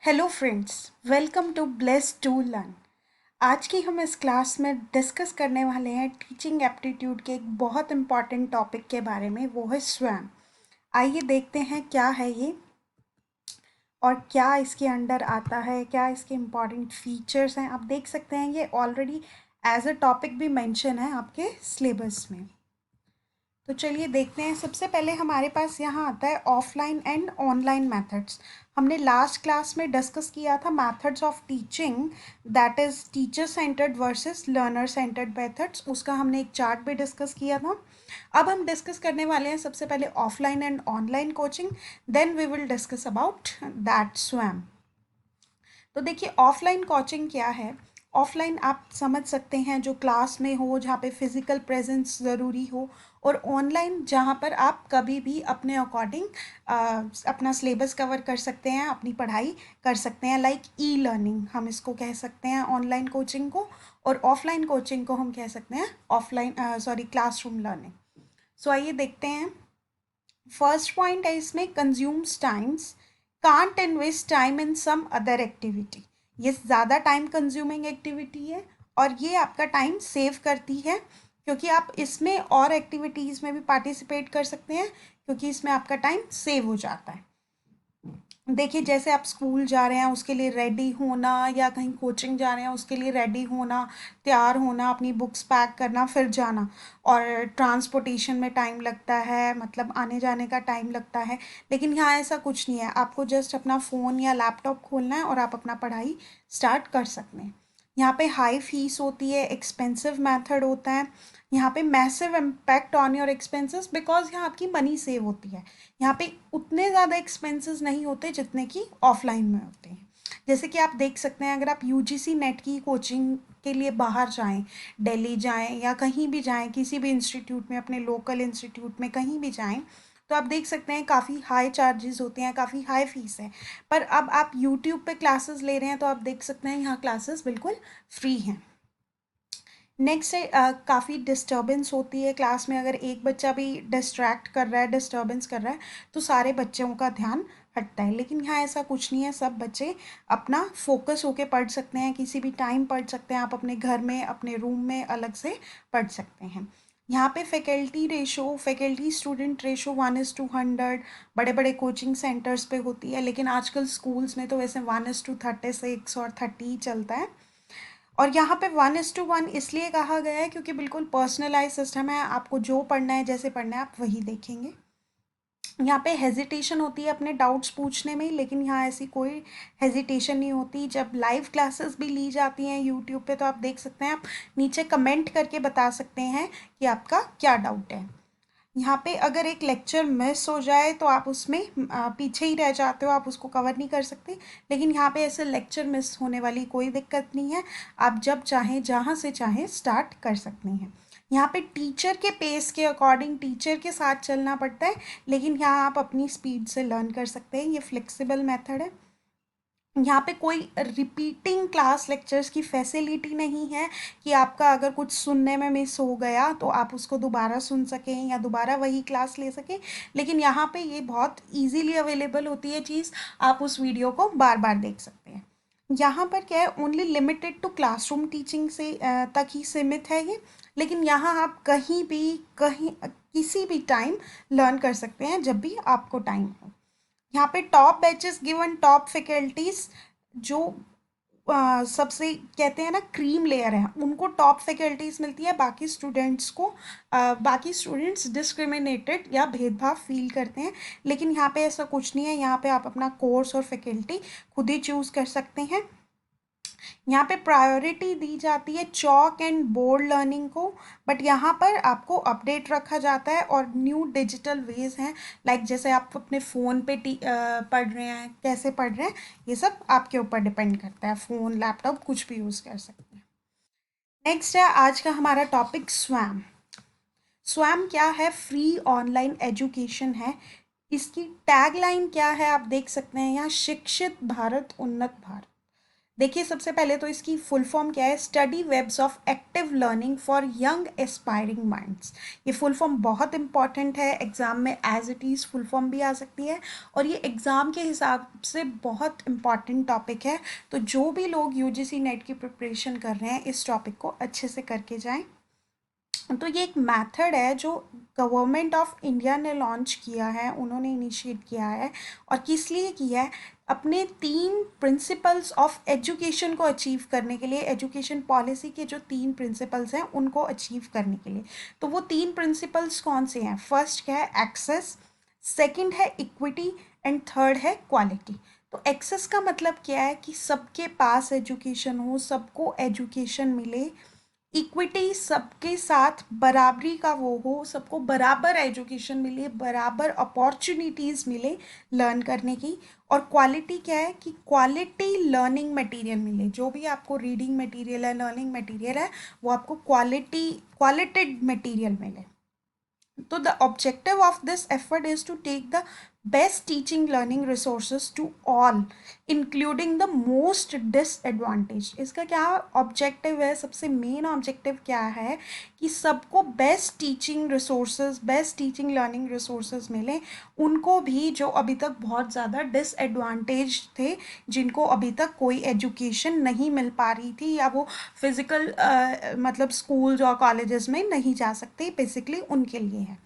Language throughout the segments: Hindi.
Hello friends, welcome to bless to learn. आज की हम इस क्लास में डिस्कस करने वाले हैं टीचिंग एप्टीट्यूड के एक बहुत इम्पॉर्टेंट टॉपिक के बारे में, वो है स्वयं। आइए देखते हैं क्या है ये और क्या इसके अंडर आता है, क्या इसके इम्पॉर्टेंट फीचर्स हैं। आप देख सकते हैं ये ऑलरेडी एज अ टॉपिक भी मेंशन है आपके सिलेबस में। तो चलिए देखते हैं। सबसे पहले हमारे पास यहाँ आता है ऑफलाइन एंड ऑनलाइन मेथड्स। हमने लास्ट क्लास में डिस्कस किया था methods of teaching, that is teacher centred versus learner centred methods. उसका हमने एक चार्ट भी डिस्कस किया था। अब हम डिस्कस करने वाले हैं सबसे पहले offline and online coaching, then we will discuss about that Swayam. तो देखिए ऑफलाइन कोचिंग क्या है। ऑफलाइन आप समझ सकते हैं जो क्लास में हो, जहाँ पे फिजिकल प्रेजेंस ज़रूरी हो, और ऑनलाइन जहाँ पर आप कभी भी अपने अकॉर्डिंग अपना सिलेबस कवर कर सकते हैं, अपनी पढ़ाई कर सकते हैं। लाइक ई लर्निंग हम इसको कह सकते हैं ऑनलाइन कोचिंग को, और ऑफलाइन कोचिंग को हम कह सकते हैं क्लासरूम लर्निंग। सो आइए देखते हैं। फर्स्ट पॉइंट है इसमें consumes times, can't invest time in some other activity. ये ज़्यादा टाइम कंज्यूमिंग एक्टिविटी है और ये आपका टाइम सेव करती है, क्योंकि आप इसमें और एक्टिविटीज़ में भी पार्टिसिपेट कर सकते हैं, क्योंकि इसमें आपका टाइम सेव हो जाता है। देखिए जैसे आप स्कूल जा रहे हैं उसके लिए रेडी होना, या कहीं कोचिंग जा रहे हैं उसके लिए रेडी होना, तैयार होना, अपनी बुक्स पैक करना, फिर जाना, और ट्रांसपोर्टेशन में टाइम लगता है, मतलब आने जाने का टाइम लगता है। लेकिन यहाँ ऐसा कुछ नहीं है, आपको जस्ट अपना फ़ोन या लैपटॉप खोलना है और आप अपना पढ़ाई स्टार्ट कर सकते हैं। यहाँ पे हाई फीस होती है, एक्सपेंसिव मेथड होता है। यहाँ पे massive impact on your expenses, because यहाँ आपकी मनी सेव होती है। यहाँ पे उतने ज़्यादा एक्सपेंसेस नहीं होते जितने कि ऑफलाइन में होते हैं। जैसे कि आप देख सकते हैं, अगर आप यूजीसी नेट की कोचिंग के लिए बाहर जाएं, दिल्ली जाएं या कहीं भी जाएं, किसी भी इंस्टीट्यूट में, अपने लोकल इंस्टीट्यूट में कहीं भी जाएं, तो आप देख सकते हैं काफ़ी हाई चार्जेस होते हैं, काफ़ी हाई फीस है। पर अब आप यूट्यूब पे क्लासेस ले रहे हैं तो आप देख सकते हैं यहाँ क्लासेस बिल्कुल फ्री हैं। नेक्स्ट है काफ़ी डिस्टर्बेंस होती है क्लास में। अगर एक बच्चा भी डिस्ट्रैक्ट कर रहा है, डिस्टर्बेंस कर रहा है, तो सारे बच्चों का ध्यान हटता है। लेकिन यहाँ ऐसा कुछ नहीं है, सब बच्चे अपना फोकस होके पढ़ सकते हैं, किसी भी टाइम पढ़ सकते हैं। आप अपने घर में, अपने रूम में अलग से पढ़ सकते हैं। यहाँ पे फैकल्टी स्टूडेंट रेशो 1:100 बड़े बड़े कोचिंग सेंटर्स पे होती है, लेकिन आजकल स्कूल्स में तो वैसे 1:36 और 30 ही चलता है। और यहाँ पे 1:1 इसलिए कहा गया है क्योंकि बिल्कुल पर्सनलाइज सिस्टम है, आपको जो पढ़ना है, जैसे पढ़ना है, आप वही देखेंगे। यहाँ पे हेजिटेशन होती है अपने डाउट्स पूछने में, लेकिन यहाँ ऐसी कोई हेजिटेशन नहीं होती। जब लाइव क्लासेस भी ली जाती हैं यूट्यूब पे, तो आप देख सकते हैं, आप नीचे कमेंट करके बता सकते हैं कि आपका क्या डाउट है। यहाँ पे अगर एक लेक्चर मिस हो जाए तो आप उसमें पीछे ही रह जाते हो, आप उसको कवर नहीं कर सकते। लेकिन यहाँ पे ऐसे लेक्चर मिस होने वाली कोई दिक्कत नहीं है, आप जब चाहें, जहाँ से चाहें स्टार्ट कर सकते हैं। यहाँ पे टीचर के पेस के अकॉर्डिंग टीचर के साथ चलना पड़ता है, लेकिन यहाँ आप अपनी स्पीड से लर्न कर सकते हैं। ये फ्लेक्सिबल मेथड है। यहाँ पे कोई रिपीटिंग क्लास लेक्चर्स की फैसिलिटी नहीं है कि आपका अगर कुछ सुनने में मिस हो गया तो आप उसको दोबारा सुन सकें या दोबारा वही क्लास ले सकें। लेकिन यहाँ पे ये बहुत इजीली अवेलेबल होती है चीज़, आप उस वीडियो को बार बार देख सकते हैं। यहाँ पर क्या है, only limited to classroom teaching से तक ही सीमित है ये। लेकिन यहाँ आप कहीं भी, कहीं, किसी भी टाइम लर्न कर सकते हैं, जब भी आपको टाइम हो। यहाँ पे top batches given top faculties, जो सबसे कहते हैं ना क्रीम लेयर है, उनको टॉप फैकल्टीज मिलती है। बाकी स्टूडेंट्स को बाकी स्टूडेंट्स डिस्क्रिमिनेटेड या भेदभाव फील करते हैं। लेकिन यहाँ पे ऐसा कुछ नहीं है, यहाँ पे आप अपना कोर्स और फैकल्टी खुद ही चूज़ कर सकते हैं। यहाँ पे प्रायोरिटी दी जाती है चॉक एंड बोर्ड लर्निंग को, बट यहाँ पर आपको अपडेट रखा जाता है और न्यू डिजिटल वेज हैं। लाइक जैसे आप अपने फ़ोन पे पढ़ रहे हैं, कैसे पढ़ रहे हैं, ये सब आपके ऊपर डिपेंड करता है। फ़ोन, लैपटॉप कुछ भी यूज़ कर सकते हैं। नेक्स्ट है आज का हमारा टॉपिक स्वयं। स्वयं क्या है? फ्री ऑनलाइन एजुकेशन है। इसकी टैगलाइन क्या है आप देख सकते हैं यहाँ, शिक्षित भारत उन्नत भारत। देखिए सबसे पहले तो इसकी फुल फॉर्म क्या है, study webs of active learning for young aspiring minds. ये फुल फॉर्म बहुत इंपॉर्टेंट है, एग्जाम में as it is full form भी आ सकती है और ये एग्ज़ाम के हिसाब से बहुत इंपॉर्टेंट टॉपिक है। तो जो भी लोग यूजीसी नेट की प्रिपरेशन कर रहे हैं इस टॉपिक को अच्छे से करके जाएं। तो ये एक मेथड है जो गवर्नमेंट ऑफ इंडिया ने लॉन्च किया है, उन्होंने इनिशिएट किया है और किस लिए किया है, अपने 3 प्रिंसिपल्स ऑफ एजुकेशन को अचीव करने के लिए, एजुकेशन पॉलिसी के जो 3 प्रिंसिपल्स हैं उनको अचीव करने के लिए। तो वो 3 प्रिंसिपल्स कौन से हैं, फर्स्ट क्या है एक्सेस, सेकंड है इक्विटी एंड थर्ड है क्वालिटी। तो एक्सेस का मतलब क्या है कि सबके पास एजुकेशन हो, सबको एजुकेशन मिले। इक्विटी, सबके साथ बराबरी का वो हो, सबको बराबर एजुकेशन मिले, बराबर अपॉर्चुनिटीज़ मिले लर्न करने की। और क्वालिटी क्या है कि क्वालिटी लर्निंग मटेरियल मिले, जो भी आपको रीडिंग मटेरियल है, लर्निंग मटेरियल है, वो आपको क्वालिटेड मटेरियल मिले। So the objective of this effort is to take the best teaching learning resources to all, including the most disadvantaged। इसका क्या ऑब्जेक्टिव है, सबसे मेन ऑब्जेक्टिव क्या है कि सबको best teaching resources, best teaching learning resources मिले, उनको भी जो अभी तक बहुत ज़्यादा डिसएडवांटेज थे, जिनको अभी तक कोई एजुकेशन नहीं मिल पा रही थी या वो फिज़िकल मतलब स्कूल्स और कॉलेजेस में नहीं जा सकते, बेसिकली उनके लिए है।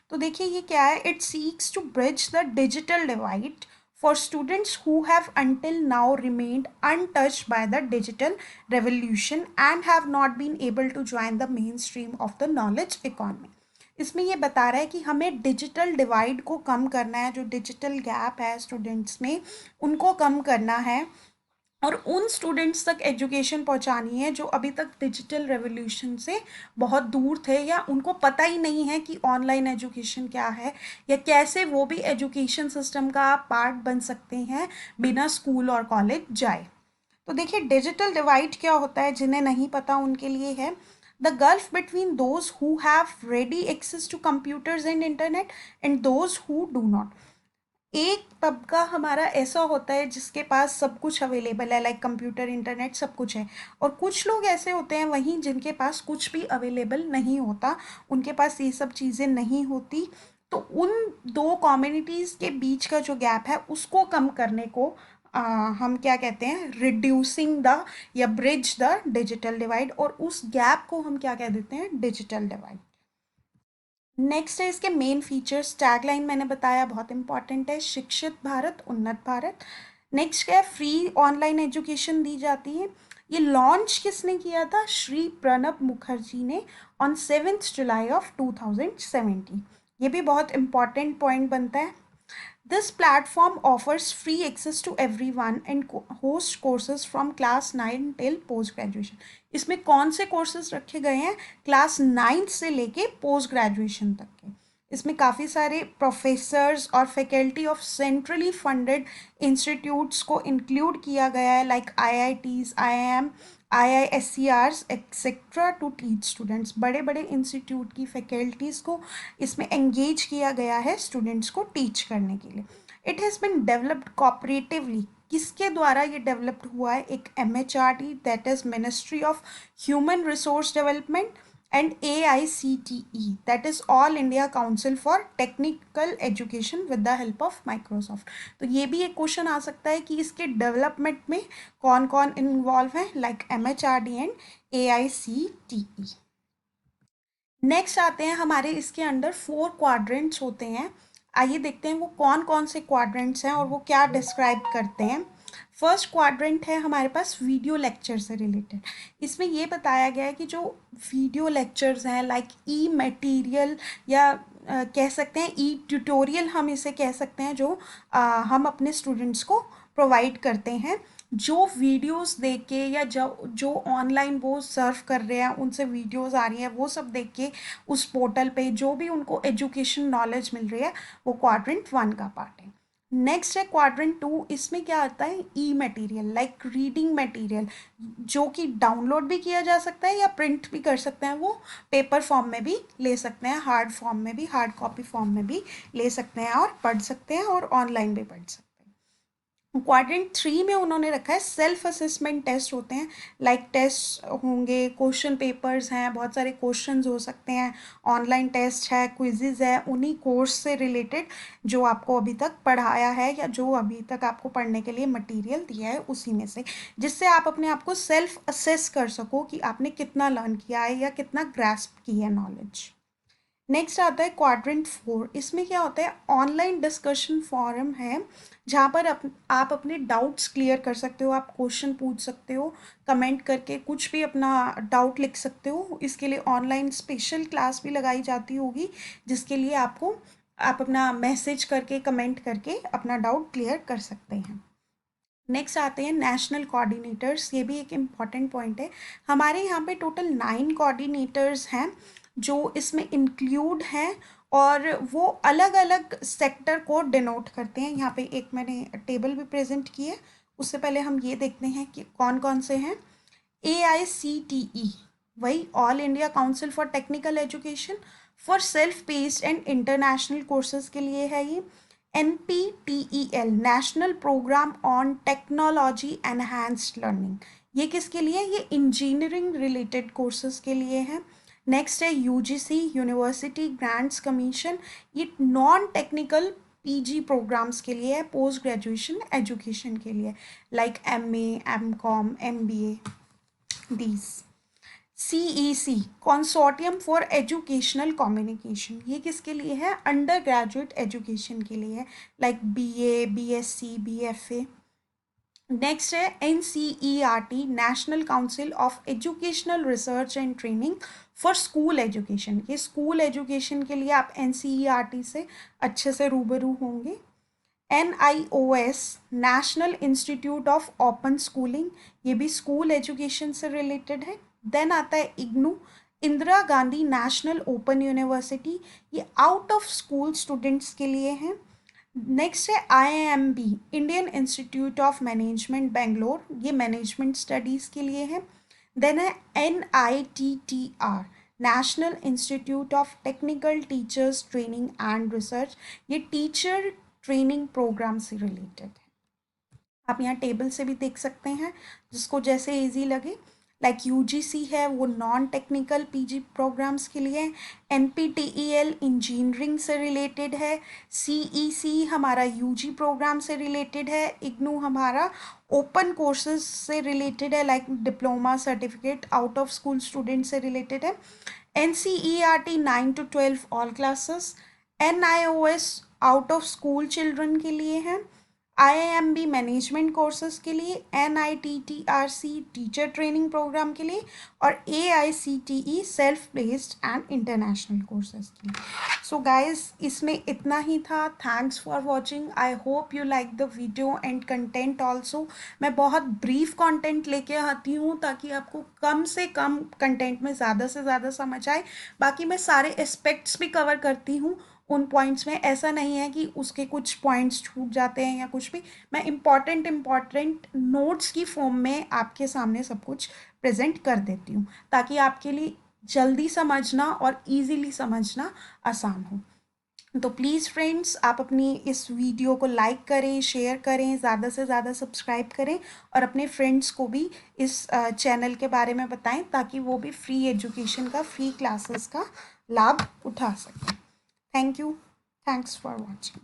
तो देखिए ये क्या है, it seeks to bridge the digital divide for students who have until now remained untouched by the digital revolution and have not been able to join the mainstream of the knowledge economy। इसमें ये बता रहा है कि हमें डिजिटल डिवाइड को कम करना है, जो डिजिटल गैप है स्टूडेंट्स में उनको कम करना है और उन स्टूडेंट्स तक एजुकेशन पहुंचानी है जो अभी तक डिजिटल रेवोल्यूशन से बहुत दूर थे या उनको पता ही नहीं है कि ऑनलाइन एजुकेशन क्या है या कैसे वो भी एजुकेशन सिस्टम का पार्ट बन सकते हैं बिना स्कूल और कॉलेज जाए। तो देखिए डिजिटल डिवाइड क्या होता है, जिन्हें नहीं पता उनके लिए है, the gulf between those who have ready access to computers and internet and those who do not. एक तबका हमारा ऐसा होता है जिसके पास सब कुछ अवेलेबल है, लाइक कंप्यूटर, इंटरनेट, सब कुछ है, और कुछ लोग ऐसे होते हैं वहीं जिनके पास कुछ भी अवेलेबल नहीं होता, उनके पास ये सब चीज़ें नहीं होती। तो उन दो कम्युनिटीज़ के बीच का जो गैप है उसको कम करने को हम क्या कहते हैं, रिड्यूसिंग द या ब्रिज द डिजिटल डिवाइड, और उस गैप को हम क्या कह देते हैं, डिजिटल डिवाइड। नेक्स्ट है इसके मेन फीचर्स, टैगलाइन मैंने बताया बहुत इंपॉर्टेंट है, शिक्षित भारत उन्नत भारत। नेक्स्ट क्या है, फ्री ऑनलाइन एजुकेशन दी जाती है। ये लॉन्च किसने किया था, श्री प्रणब मुखर्जी ने ऑन 7 जुलाई ऑफ 2017। ये भी बहुत इंपॉर्टेंट पॉइंट बनता है। This platform offers free access to everyone and host courses from class 9 till post graduation। इसमें कौन से कोर्सेज रखे गए हैं, क्लास 9 से लेके पोस्ट ग्रेजुएशन तक के। इसमें काफ़ी सारे प्रोफेसर्स और faculty of centrally funded institutes को इंक्लूड किया गया है, like IITs, IIM, IISERs etcetera, to teach students. बड़े बड़े इंस्टीट्यूट की फैकल्टीज़ को इसमें एंगेज किया गया है स्टूडेंट्स को टीच करने के लिए। It has been developed cooperatively, किसके द्वारा ये डेवलप्ड हुआ है, एक MHRD, that is ministry of human resource development, and AICTE, that is all India council for technical education with the help of Microsoft. तो ये भी एक क्वेश्चन आ सकता है कि इसके डेवलपमेंट में कौन कौन इन्वॉल्व है, like MHRD and AICTE। Next आते हैं हमारे इसके अंडर 4 क्वाड्रेंट्स होते हैं। आइए देखते हैं वो कौन कौन से क्वाड्रेंट्स हैं और वो क्या डिस्क्राइब करते हैं। फर्स्ट क्वाड्रेंट है हमारे पास वीडियो लेक्चर से रिलेटेड। इसमें ये बताया गया है कि जो वीडियो लेक्चर्स हैं, लाइक ई मटेरियल या कह सकते हैं ई ट्यूटोरियल, हम इसे कह सकते हैं, जो हम अपने स्टूडेंट्स को प्रोवाइड करते हैं, जो वीडियोस देख के या जो जो ऑनलाइन वो सर्व कर रहे हैं, उनसे वीडियोस आ रही हैं, वो सब देख के उस पोर्टल पे जो भी उनको एजुकेशन नॉलेज मिल रही है, वो क्वाड्रेंट 1 का पार्ट है। नेक्स्ट है क्वाड्रेंट 2। इसमें क्या आता है, ई मटेरियल, लाइक रीडिंग मटेरियल, जो कि डाउनलोड भी किया जा सकता है या प्रिंट भी कर सकते हैं, वो पेपर फॉर्म में भी ले सकते हैं, हार्ड फॉर्म में भी, हार्ड कॉपी फॉर्म में भी ले सकते हैं और पढ़ सकते हैं और ऑनलाइन भी पढ़ सकते हैं। क्वाड्रेंट 3 में उन्होंने रखा है सेल्फ असेसमेंट टेस्ट होते हैं, लाइक टेस्ट होंगे, क्वेश्चन पेपर्स हैं, बहुत सारे क्वेश्चंस हो सकते हैं, ऑनलाइन टेस्ट है, क्विजेज है, उन्हीं कोर्स से रिलेटेड जो आपको अभी तक पढ़ाया है या जो अभी तक आपको पढ़ने के लिए मटेरियल दिया है उसी में से, जिससे आप अपने आप को सेल्फ असेस कर सको कि आपने कितना लर्न किया है या कितना ग्रास्प की है नॉलेज। नेक्स्ट आता है क्वाड्रेंट 4। इसमें क्या होता है, ऑनलाइन डिस्कशन फोरम है जहाँ पर आप अपने डाउट्स क्लियर कर सकते हो, आप क्वेश्चन पूछ सकते हो, कमेंट करके कुछ भी अपना डाउट लिख सकते हो। इसके लिए ऑनलाइन स्पेशल क्लास भी लगाई जाती होगी जिसके लिए आप अपना मैसेज करके कमेंट करके अपना डाउट क्लियर कर सकते हैं। नेक्स्ट आते हैं नेशनल कोऑर्डिनेटर्स। ये भी एक इम्पॉर्टेंट पॉइंट है। हमारे यहाँ पे टोटल 9 कोऑर्डिनेटर्स हैं जो इसमें इंक्लूड हैं और वो अलग अलग सेक्टर को डिनोट करते हैं। यहाँ पे एक मैंने टेबल भी प्रेजेंट की है, उससे पहले हम ये देखते हैं कि कौन कौन से हैं। AICTE, वही all India council for technical education for self paced and international courses के लिए है ये। NPTEL, national programme on technology enhanced learning, ये किसके लिए, ये इंजीनियरिंग रिलेटेड कोर्सेज के लिए है। नेक्स्ट है UGC, यूनिवर्सिटी ग्रांट्स कमीशन, ये नॉन टेक्निकल PG प्रोग्राम्स के लिए है, पोस्ट ग्रेजुएशन एजुकेशन के लिए, like MA, MCOM, MBA, these. CEC, consortium for educational communication, ये किसके लिए है, अंडर ग्रेजुएट एजुकेशन के लिए है, like BA, BSc, BFA। Next है NCERT, national council of educational research and training for school education, ये स्कूल एजुकेशन के लिए आप NCERT से अच्छे से रूबरू होंगे। NIOS, national institute of open schooling, ये भी स्कूल एजुकेशन से रिलेटेड है। देन आता है IGNOU, Indira Gandhi national open university, ये आउट ऑफ स्कूल स्टूडेंट्स के लिए है। नेक्स्ट है IIMB, Indian institute of management Bangalore, ये मैनेजमेंट स्टडीज़ के लिए है। देन है NITTR, national institute of technical teachers training and research, ये टीचर ट्रेनिंग प्रोग्राम से रिलेटेड है। आप यहाँ टेबल से भी देख सकते हैं, जिसको जैसे इजी लगे। लाइक UGC है वो नॉन टेक्निकल PG प्रोग्राम्स के लिए, NPTEL इंजीनियरिंग से रिलेटेड है, CEC हमारा UG प्रोग्राम से रिलेटेड है, IGNOU हमारा ओपन कोर्सेज से रिलेटेड है, like diploma certificate out of school student से रिलेटेड है। NCERT 9 to 12 all classes, NIOS out of school children के लिए है, IIMB मैनेजमेंट कोर्सेज के लिए, NITTRC टीचर ट्रेनिंग प्रोग्राम के लिए, और AICTE self based and international courses के लिए। सो गाइज, इसमें इतना ही था। Thanks for watching. I hope you like the video and content also. मैं बहुत ब्रीफ कंटेंट लेके आती हूँ ताकि आपको कम से कम कंटेंट में ज़्यादा से ज़्यादा समझ आए। बाकी मैं सारे एस्पेक्ट्स भी कवर करती हूँ उन पॉइंट्स में, ऐसा नहीं है कि उसके कुछ पॉइंट्स छूट जाते हैं या कुछ भी। मैं इम्पॉर्टेंट नोट्स की फॉर्म में आपके सामने सब कुछ प्रेजेंट कर देती हूँ ताकि आपके लिए जल्दी समझना और इजीली समझना आसान हो। तो प्लीज़ फ्रेंड्स, आप अपनी इस वीडियो को लाइक करें, शेयर करें, ज़्यादा से ज़्यादा सब्सक्राइब करें और अपने फ्रेंड्स को भी इस चैनल के बारे में बताएं ताकि वो भी फ्री एजुकेशन का, फ्री क्लासेस का लाभ उठा सकें। Thank you. Thanks for watching.